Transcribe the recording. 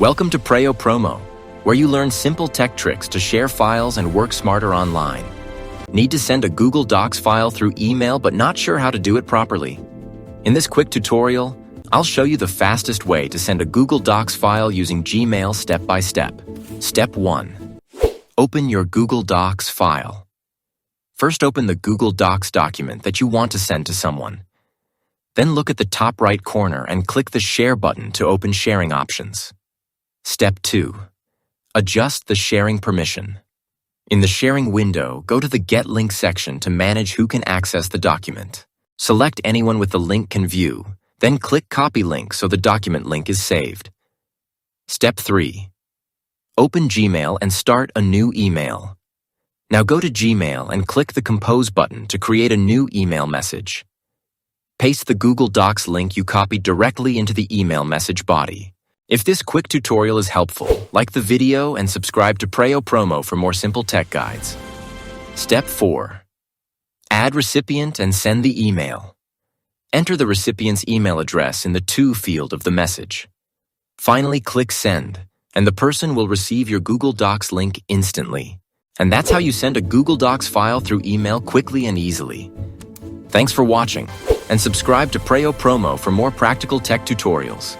Welcome to Preyo Promo, where you learn simple tech tricks to share files and work smarter online. Need to send a Google Docs file through email but not sure how to do it properly? In this quick tutorial, I'll show you the fastest way to send a Google Docs file using Gmail step by step. Step 1. Open your Google Docs file. First, open the Google Docs document that you want to send to someone. Then look at the top right corner and click the Share button to open sharing options. Step 2. Adjust the sharing permission. In the sharing window, go to the Get Link section to manage who can access the document. Select anyone with the link can view, then click Copy Link so the document link is saved. Step 3. Open Gmail and start a new email. Now go to Gmail and click the Compose button to create a new email message. Paste the Google Docs link you copied directly into the email message body. If this quick tutorial is helpful, like the video and subscribe to Preyo Promo for more simple tech guides. Step 4. Add recipient and send the email. Enter the recipient's email address in the To field of the message. Finally, click Send, and the person will receive your Google Docs link instantly. And that's how you send a Google Docs file through email quickly and easily. Thanks for watching, and subscribe to Preyo Promo for more practical tech tutorials.